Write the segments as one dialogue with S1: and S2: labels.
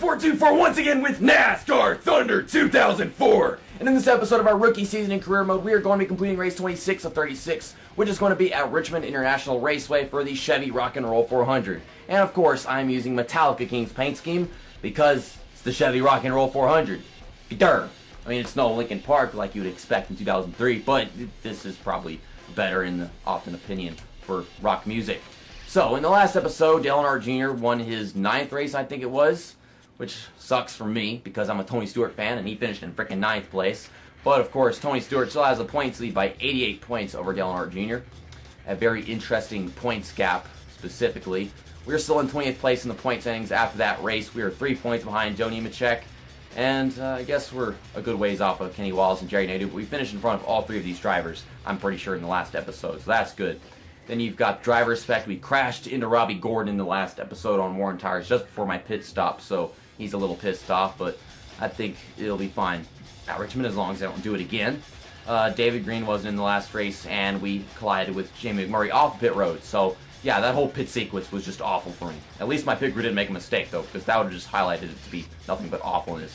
S1: 424 once again with NASCAR Thunder 2004. And in this episode of our rookie season in career mode, we are going to be completing race 26 of 36, which is going to be at Richmond International Raceway for the Chevy Rock and Roll 400. And of course, I'm using Metallica King's paint scheme because it's the Chevy Rock and Roll 400. Durr. I mean, it's no Lincoln Park like you would expect in 2003, but this is probably better in the often opinion for rock music. So, in the last episode, Dale Earnhardt Jr. won his 9th race, I think it was, which sucks for me because I'm a Tony Stewart fan and he finished in freaking 9th place. But of course, Tony Stewart still has the points lead by 88 points over Dale Earnhardt Jr. A very interesting points gap, specifically. We're still in 20th place in the point standings after that race. We are 3 points behind Joe Nemechek. And I guess we're a good ways off of Kenny Wallace and Jerry Nadeau, but we finished in front of all 3 of these drivers, I'm pretty sure, in the last episode, so that's good. Then you've got driver respect. We crashed into Robbie Gordon in the last episode on Warren Tires just before my pit stop, so he's a little pissed off, but I think it'll be fine at Richmond as long as I don't do it again. David Green wasn't in the last race, and we collided with Jamie McMurray off the pit road, so yeah, that whole pit sequence was just awful for me. At least my pit crew didn't make a mistake, though, because that would have just highlighted it to be nothing but awfulness.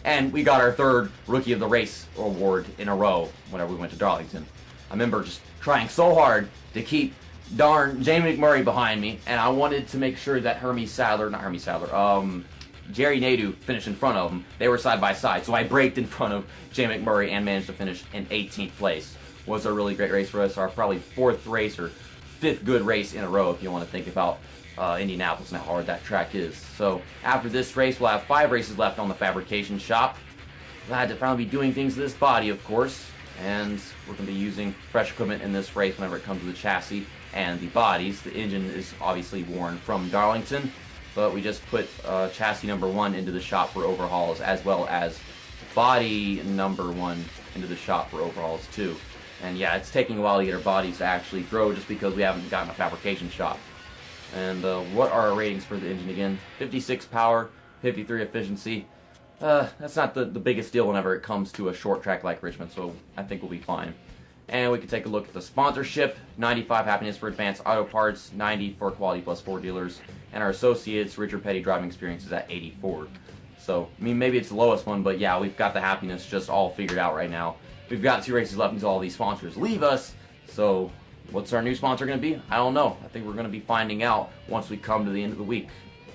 S1: And we got our 3rd Rookie of the Race award in a row whenever we went to Darlington. I remember just trying so hard to keep darn Jamie McMurray behind me, and I wanted to make sure that Jerry Nadeau finished in front of him. They were side by side, so I braked in front of Jamie McMurray and managed to finish in 18th place. Was a really great race for us. Our probably 4th race or 5th good race in a row if you want to think about Indianapolis and how hard that track is. So after this race, we'll have 5 races left on the fabrication shop. Glad to finally be doing things to this body, of course, and we're going to be using fresh equipment in this race whenever it comes to the chassis and the bodies. The engine is obviously worn from Darlington, but we just put chassis number 1 into the shop for overhauls, as well as body number 1 into the shop for overhauls too. And yeah, it's taking a while to get our bodies to actually grow just because we haven't gotten a fabrication shop. And what are our ratings for the engine again? 56 power, 53 efficiency. That's not the biggest deal whenever it comes to a short track like Richmond, so I think we'll be fine. And we can take a look at the sponsorship. 95 happiness for Advanced Auto Parts, 90 for Quality Plus 4 dealers, and our associates, Richard Petty Driving Experience, is at 84. So, I mean, maybe it's the lowest one, but yeah, we've got the happiness just all figured out right now. We've got 2 races left until all these sponsors leave us, so what's our new sponsor going to be? I don't know. I think we're going to be finding out once we come to the end of the week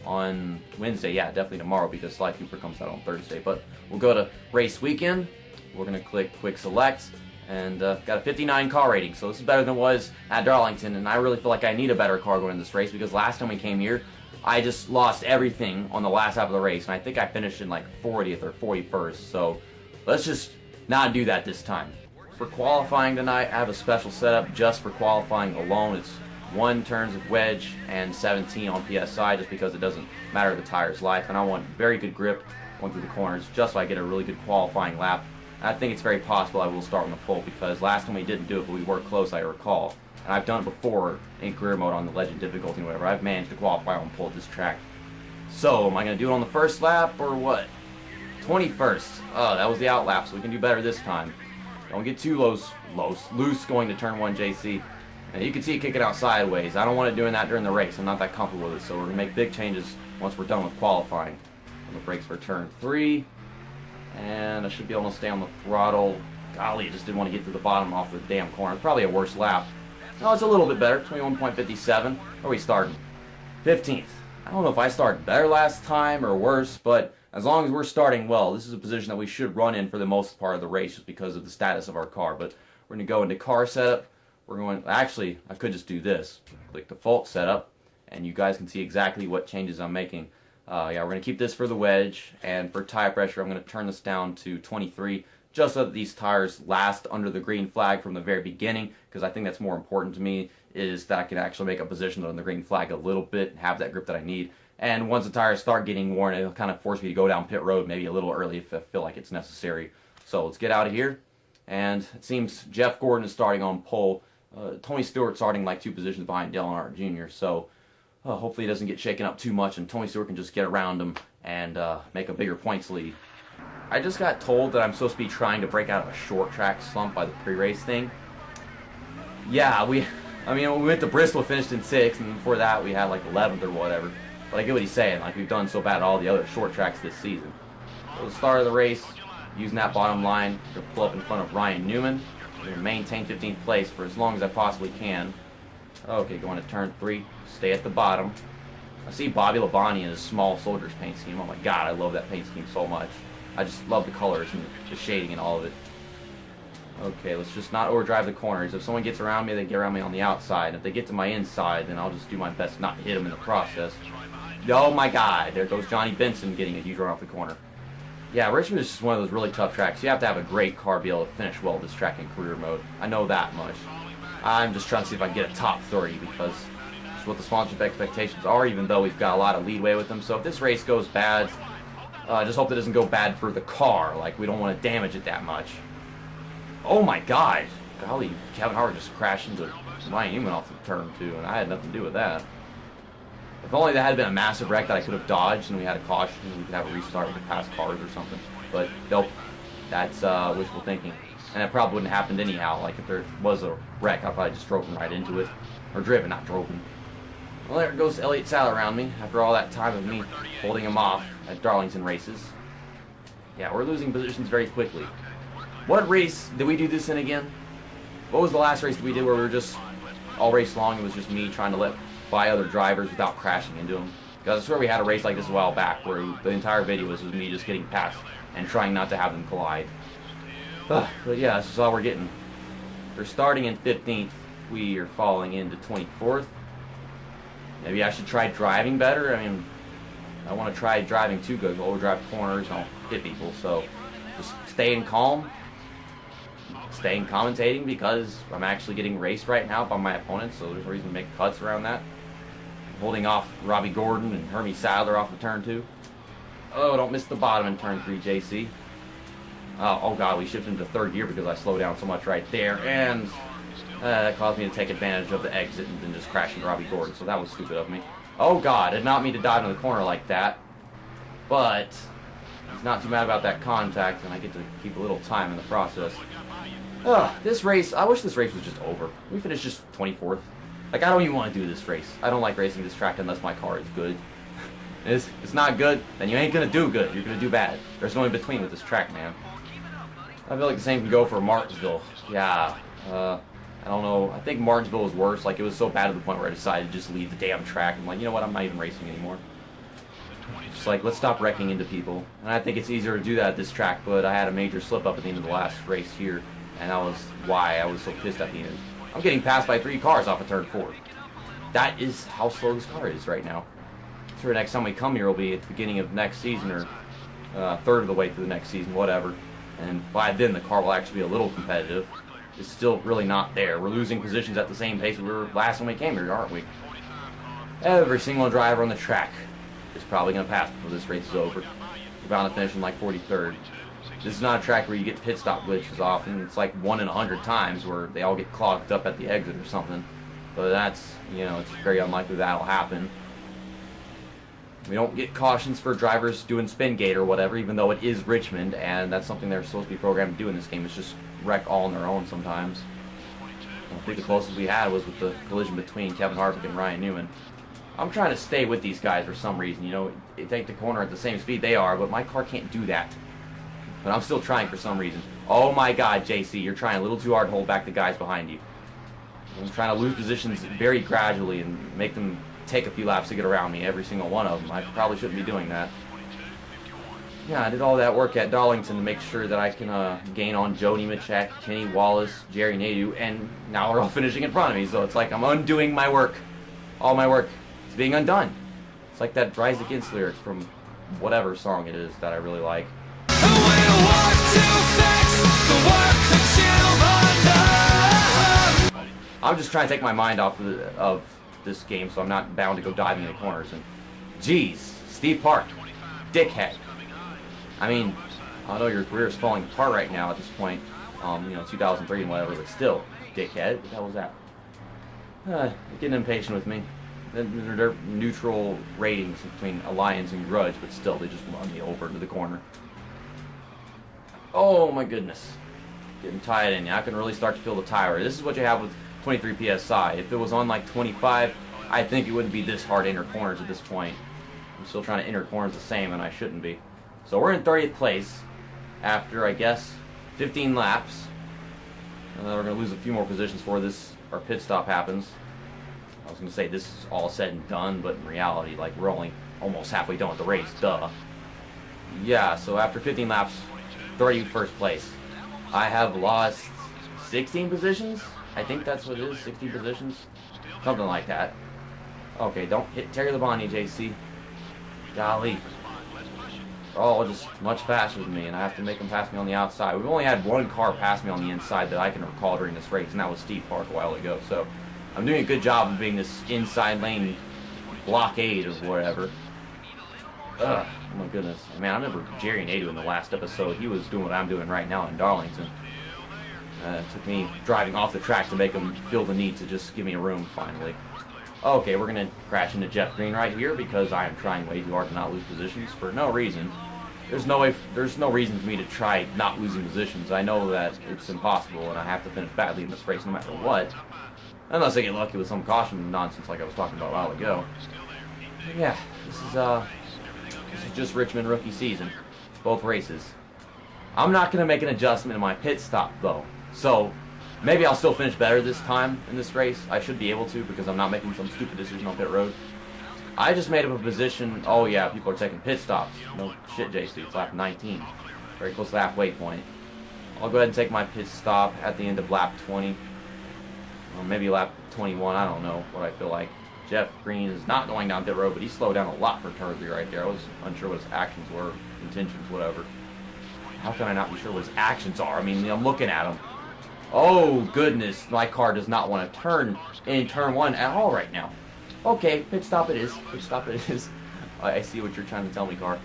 S1: on Wednesday. Yeah, definitely tomorrow because Sly Cooper comes out on Thursday. But we'll go to race weekend. We're going to click quick select and got a 59 car rating. So this is better than it was at Darlington, and I really feel like I need a better car going in this race because last time we came here, I just lost everything on the last half of the race, and I think I finished in like 40th or 41st. So let's just not do that this time. For qualifying tonight, I have a special setup just for qualifying alone. It's 1 turns of wedge and 17 on PSI just because it doesn't matter the tire's life. And I want very good grip going through the corners just so I get a really good qualifying lap. And I think it's very possible I will start on the pole because last time we didn't do it, but we were close, I recall. And I've done it before in career mode on the Legend difficulty and whatever. I've managed to qualify on pole at this track. So, am I going to do it on the first lap or what? 21st. Oh, that was the out lap, so we can do better this time. Don't get too loose going to turn 1 JC. And you can see it kicking out sideways. I don't want it doing that during the race. I'm not that comfortable with it, so we're going to make big changes once we're done with qualifying. On the brakes for turn 3. And I should be able to stay on the throttle. Golly, I just didn't want to get to the bottom off the damn corner. It's probably a worse lap. No, it's a little bit better. 21.57. Where are we starting? 15th. I don't know if I started better last time or worse, but as long as we're starting well, this is a position that we should run in for the most part of the race just because of the status of our car. But we're going to go into car setup. We're going, actually, I could just do this. Click default setup, and you guys can see exactly what changes I'm making. Yeah, we're going to keep this for the wedge, and for tire pressure, I'm going to turn this down to 23, just so that these tires last under the green flag from the very beginning, because I think that's more important to me, is that I can actually make a position on the green flag a little bit, have that grip that I need. And once the tires start getting worn, it'll kind of force me to go down pit road maybe a little early if I feel like it's necessary. So let's get out of here. And it seems Jeff Gordon is starting on pole. Tony Stewart starting like 2 positions behind Dale Earnhardt Jr. So hopefully he doesn't get shaken up too much and Tony Stewart can just get around him and make a bigger points lead. I just got told that I'm supposed to be trying to break out of a short track slump by the pre-race thing. Yeah, we went to Bristol, finished in 6th, and before that we had like 11th or whatever. But I get what he's saying. Like, we've done so bad at all the other short tracks this season. So the start of the race, using that bottom line to pull up in front of Ryan Newman. I'm going to maintain 15th place for as long as I possibly can. Okay, going to turn 3. Stay at the bottom. I see Bobby Labonte in his small soldier's paint scheme. Oh my god, I love that paint scheme so much. I just love the colors and the shading and all of it. Okay, let's just not overdrive the corners. If someone gets around me, they get around me on the outside. If they get to my inside, then I'll just do my best not to hit them in the process. Oh my god, there goes Johnny Benson getting a huge run off the corner. Yeah, Richmond is just one of those really tough tracks. You have to have a great car to be able to finish well this track in career mode. I know that much. I'm just trying to see if I can get a top 30 because it's what the sponsorship expectations are, even though we've got a lot of leadway with them. So if this race goes bad, I just hope it doesn't go bad for the car. Like, we don't want to damage it that much. Oh my god. Golly, Kevin Harvick just crashed into Ryan Newman off the turn 2, and I had nothing to do with that. If only that had been a massive wreck that I could have dodged and we had a caution and we could have a restart with the past cars or something. But nope, that's wishful thinking. And it probably wouldn't have happened anyhow. Like, if there was a wreck, I probably just drove him right into it. Or driven, not drove him. Well, there goes Elliott Sadler around me after all that time of me holding him off at Darlington races. Yeah, we're losing positions very quickly. What race did we do this in again? What was the last race that we did where we were just all race long? It was just me trying to let by other drivers without crashing into them. Because I swear we had a race like this a while back where the entire video was me just getting past and trying not to have them collide. But yeah, this is all we're getting. We're starting in 15th. We are falling into 24th. Maybe I should try driving better. I mean, I want to try driving too good. Overdrive corners, I'll hit people. So just staying calm. Staying commentating because I'm actually getting raced right now by my opponents. So there's no reason to make cuts around that. Holding off Robbie Gordon and Hermie Sadler off of turn 2. Oh, don't miss the bottom in turn 3, JC. Oh god, we shifted into third gear because I slowed down so much right there. And that caused me to take advantage of the exit and then just crash into Robbie Gordon. So that was stupid of me. Oh god, I did not mean to dive into the corner like that. But he's not too mad about that contact, and I get to keep a little time in the process. This race, I wish this race was just over. We finished just 24th. Like, I don't even want to do this race. I don't like racing this track unless my car is good. It's not good, then you ain't going to do good. You're going to do bad. There's no in between with this track, man. I feel like the same can go for Martinsville. Yeah, I don't know. I think Martinsville was worse. Like, it was so bad to the point where I decided to just leave the damn track. I'm like, you know what, I'm not even racing anymore. Just like, let's stop wrecking into people. And I think it's easier to do that at this track, but I had a major slip up at the end of the last race here. And that was why I was so pissed at the end. I'm getting passed by 3 cars off of turn 4. That is how slow this car is right now. So the next time we come here will be at the beginning of next season, or third of the way through the next season, whatever. And by then the car will actually be a little competitive. It's still really not there. We're losing positions at the same pace we were last time we came here, aren't we? Every single driver on the track is probably going to pass before this race is over. We're bound to finish in like 43rd. This is not a track where you get pit stop glitches often. It's like 1 in 100 times where they all get clogged up at the exit or something. But that's, you know, it's very unlikely that'll happen. We don't get cautions for drivers doing spin gate or whatever, even though it is Richmond, and that's something they're supposed to be programmed to do in this game. It's just wreck all on their own sometimes. I think the closest we had was with the collision between Kevin Harvick and Ryan Newman. I'm trying to stay with these guys for some reason. You know, they take the corner at the same speed they are, but my car can't do that. But I'm still trying for some reason. Oh my god, JC, you're trying a little too hard to hold back the guys behind you. I'm trying to lose positions very gradually and make them take a few laps to get around me, every single one of them. I probably shouldn't be doing that. Yeah, I did all that work at Darlington to make sure that I can gain on Joe Nemechek, Kenny Wallace, Jerry Nadeau, and now they're all finishing in front of me. So it's like I'm undoing my work. All my work is being undone. It's like that Rise Against lyric from whatever song it is that I really like. I'm just trying to take my mind off of this game, so I'm not bound to go diving into corners. And geez, Steve Park, dickhead. I mean, I know your career is falling apart right now at this point. You know, 2003 and whatever, but still, dickhead. What the hell was that? They're getting impatient with me. They're neutral ratings between Alliance and Grudge, but still, they just run me over into the corner. Oh my goodness. Getting tied in. I can really start to feel the tire. This is what you have with 23 PSI. If it was on like 25, I think it wouldn't be this hard to enter corners at this point. I'm still trying to enter corners the same, and I shouldn't be. So we're in 30th place after, I guess, 15 laps. And then we're going to lose a few more positions before our pit stop happens. I was going to say this is all said and done, but in reality, like, we're only almost halfway done with the race, duh. Yeah, so after 15 laps, 31st place. I have lost 16 positions? I think that's what it is, 16 positions? Something like that. Okay, don't hit Terry Labonte, JC. Golly. They're all just much faster than me, and I have to make them pass me on the outside. We've only had one car pass me on the inside that I can recall during this race, and that was Steve Park a while ago. So I'm doing a good job of being this inside lane blockade or whatever. Ugh, oh my goodness. Man, I remember Jerry Nadeau in the last episode. He was doing what I'm doing right now in Darlington. It took me driving off the track to make him feel the need to just give me a room, finally. Okay, we're going to crash into Jeff Green right here because I am trying way too hard to not lose positions for no reason. There's no reason for me to try not losing positions. I know that it's impossible and I have to finish badly in this race no matter what. Unless I get lucky with some caution nonsense like I was talking about a while ago. But yeah, this is just Richmond rookie season. Both races. I'm not going to make an adjustment in my pit stop though. So maybe I'll still finish better this time in this race. I should be able to because I'm not making some stupid decision on pit road. I just made up a position. Oh yeah, people are taking pit stops. No shit, JC. It's lap 19. Very close to the halfway point. I'll go ahead and take my pit stop at the end of lap 20. Or maybe lap 21. I don't know what I feel like. Jeff Green is not going down pit road, but he slowed down a lot for turn 3 right there. I was unsure what his actions were, intentions, whatever. How can I not be sure what his actions are? I mean, I'm looking at him. Oh, goodness. My car does not want to turn in turn 1 at all right now. Okay, pit stop it is. Pit stop it is. I see what you're trying to tell me, car.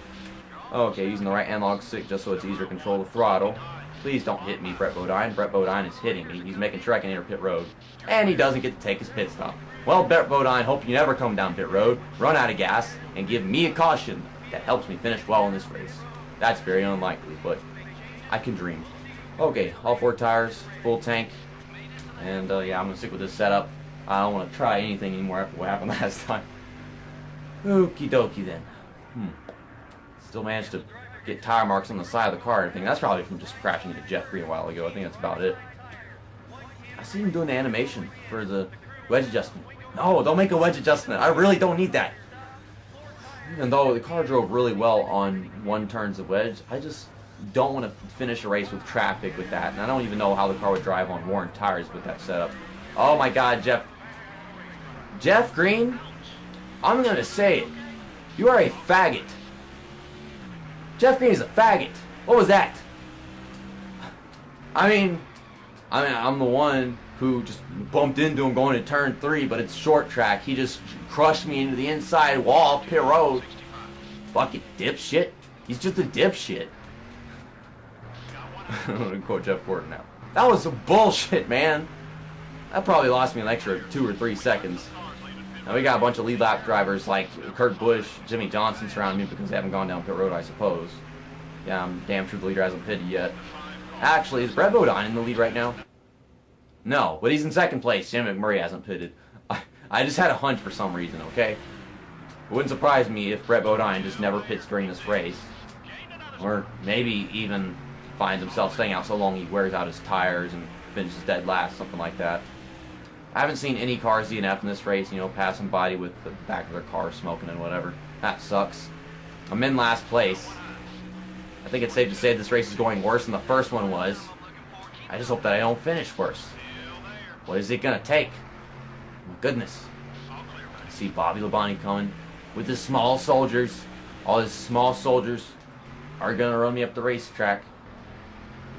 S1: Okay, using the right analog stick just so it's easier to control the throttle. Please don't hit me, Brett Bodine. Brett Bodine is hitting me. He's making sure I can enter pit road. And he doesn't get to take his pit stop. Well, Brett Bodine, hope you never come down pit road, run out of gas, and give me a caution that helps me finish well in this race. That's very unlikely, but I can dream. Okay, all 4 tires, full tank, and yeah, I'm going to stick with this setup. I don't want to try anything anymore after what happened last time. Okie dokie then. Still managed to get tire marks on the side of the car and everything. That's probably from just crashing into Jeff Green a while ago. I think that's about it. I see him doing the animation for the wedge adjustment. No, don't make a wedge adjustment. I really don't need that. Even though the car drove really well on 1 turns of wedge, I just don't want to finish a race with traffic with that. And I don't even know how the car would drive on worn tires with that setup. Oh my god, Jeff Green, I'm going to say it. You are a faggot. Jeff Green is a faggot. What was that? I mean, I'm the one who just bumped into him going to turn 3, but it's short track. He just crushed me into the inside wall of pit road. Fucking dipshit. He's just a dipshit. I'm going to quote Jeff Gordon now. That was some bullshit, man. That probably lost me an extra 2 or 3 seconds. Now we got a bunch of lead lap drivers like Kurt Busch, Jimmy Johnson surrounding me because they haven't gone down pit road, I suppose. Yeah, I'm damn sure the leader hasn't pitted yet. Actually, is Brett Bodine in the lead right now? No, but he's in 2nd place. Jim McMurray hasn't pitted. I just had a hunch for some reason, okay? It wouldn't surprise me if Brett Bodine just never pits during this race. Or maybe even finds himself staying out so long he wears out his tires and finishes dead last, something like that. I haven't seen any cars DNF in this race, you know, passing by with the back of their car smoking and whatever. That sucks. I'm in last place. I think it's safe to say this race is going worse than the first one was. I just hope that I don't finish worse. What is it going to take? My goodness. I see Bobby Labonte coming with his small soldiers. All his small soldiers are going to run me up the racetrack.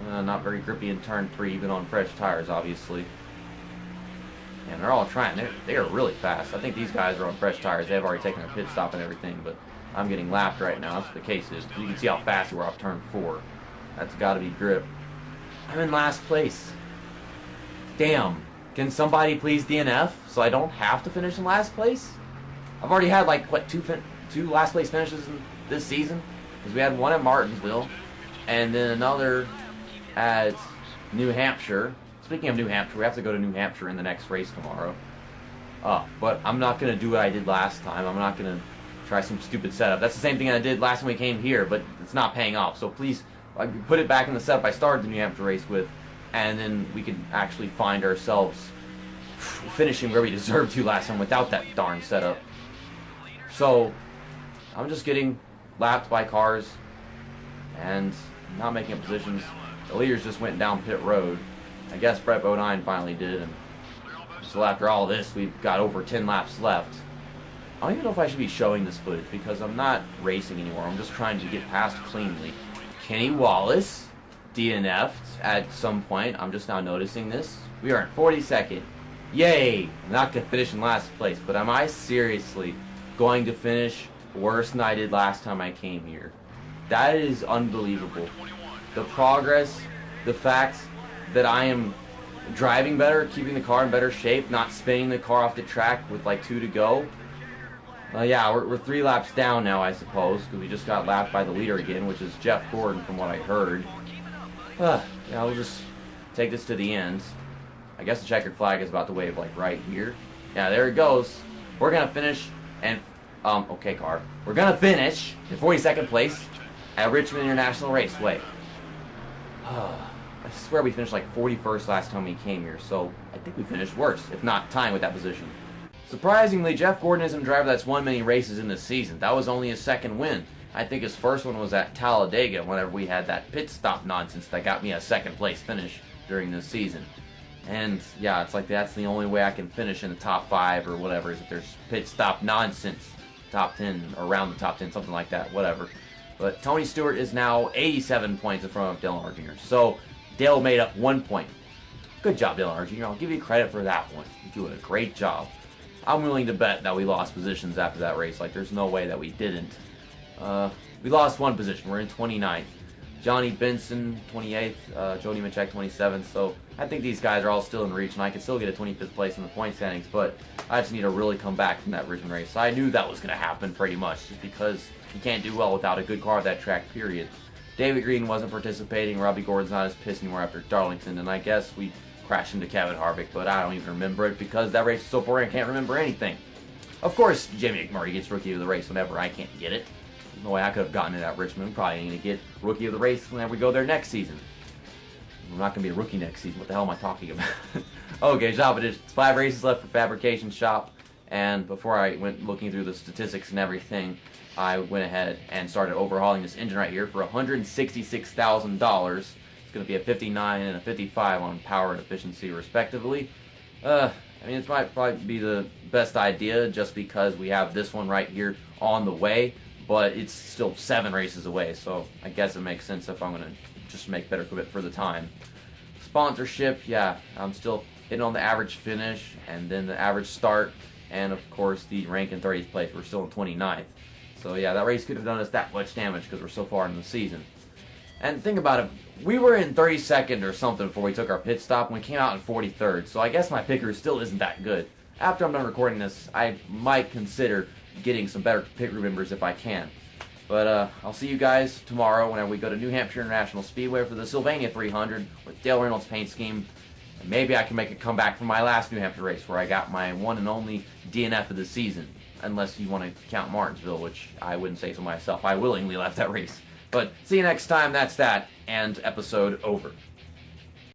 S1: Not very grippy in turn 3, even on fresh tires, obviously. And they're all trying. They are really fast. I think these guys are on fresh tires. They've already taken their pit stop and everything, but I'm getting lapped right now. That's what the case is. You can see how fast we were off turn 4. That's got to be grip. I'm in last place. Damn. Can somebody please DNF so I don't have to finish in last place? I've already had, like, what, two last place finishes in this season? Because we had one at Martinsville, and then another at New Hampshire. Speaking of New Hampshire, we have to go to New Hampshire in the next race tomorrow. But I'm not going to do what I did last time. I'm not going to try some stupid setup. That's the same thing I did last time we came here, but it's not paying off. So please put it back in the setup I started the New Hampshire race with, and then we can actually find ourselves finishing where we deserved to last time without that darn setup. So I'm just getting lapped by cars and not making up positions. The leaders just went down pit road. I guess Brett Bodine finally did, and so after all this, we've got over 10 laps left. I don't even know if I should be showing this footage because I'm not racing anymore. I'm just trying to get past cleanly. Kenny Wallace DNF'd at some point. I'm just now noticing this. We are in 42nd. Yay! I'm not going to finish in last place, but am I seriously going to finish worse than I did last time I came here? That is unbelievable. The progress, the fact that I am driving better, keeping the car in better shape, not spinning the car off the track with like 2 to go. Yeah, we're 3 laps down now, I suppose, because we just got lapped by the leader again, which is Jeff Gordon from what I heard. Yeah, we'll just take this to the end. I guess the checkered flag is about to wave like right here. Yeah, there it goes. We're going to finish, and, okay car. We're going to finish in 42nd place at Richmond International Raceway. I swear we finished like 41st last time we came here, so I think we finished worse, if not tying with that position. Surprisingly, Jeff Gordon isn't a driver that's won many races in this season. That was only his second win. I think his first one was at Talladega whenever we had that pit stop nonsense that got me a second place finish during this season. And yeah, it's like that's the only way I can finish in the top 5 or whatever, is if there's pit stop nonsense. Top 10, or around the top 10, something like that, whatever. But Tony Stewart is now 87 points in front of Dale Earnhardt Jr. So Dale made up 1 point. Good job, Dale Earnhardt Jr. I'll give you credit for that one. You're doing a great job. I'm willing to bet that we lost positions after that race. Like, there's no way that we didn't. We lost 1 position. We're in 29th. Johnny Benson, 28th. Jody Nemechek, 27th. So I think these guys are all still in reach, and I can still get a 25th place in the point standings. But I just need to really come back from that Richmond race. I knew that was going to happen pretty much, just because you can't do well without a good car at that track, period. David Green wasn't participating. Robbie Gordon's not as pissed anymore after Darlington. And I guess we crashed into Kevin Harvick, but I don't even remember it because that race is so boring I can't remember anything. Of course, Jamie McMurray gets Rookie of the Race whenever I can't get it. There's no way I could have gotten it at Richmond. Probably ain't going to get Rookie of the Race whenever we go there next season. I'm not going to be a rookie next season. What the hell am I talking about? Okay, Shop Edition. 5 races left for Fabrication Shop. And before I went looking through the statistics and everything, I went ahead and started overhauling this engine right here for $166,000. It's going to be a 59 and a 55 on power and efficiency, respectively. I mean, it might probably be the best idea just because we have this one right here on the way, but it's still 7 races away, so I guess it makes sense if I'm going to just make better equipment for the time. Sponsorship, yeah, I'm still hitting on the average finish and then the average start, and of course the rank in 30th place. We're still in 29th. So yeah, that race could have done us that much damage because we're so far in the season. And think about it, we were in 32nd or something before we took our pit stop, and we came out in 43rd, so I guess my picker still isn't that good. After I'm done recording this, I might consider getting some better pit crew members if I can. But I'll see you guys tomorrow whenever we go to New Hampshire International Speedway for the Sylvania 300 with Dale Reynolds' paint scheme. And maybe I can make a comeback from my last New Hampshire race where I got my one and only DNF of the season. Unless you want to count Martinsville, which I wouldn't say so myself. I willingly left that race. But see you next time. That's that. And episode over.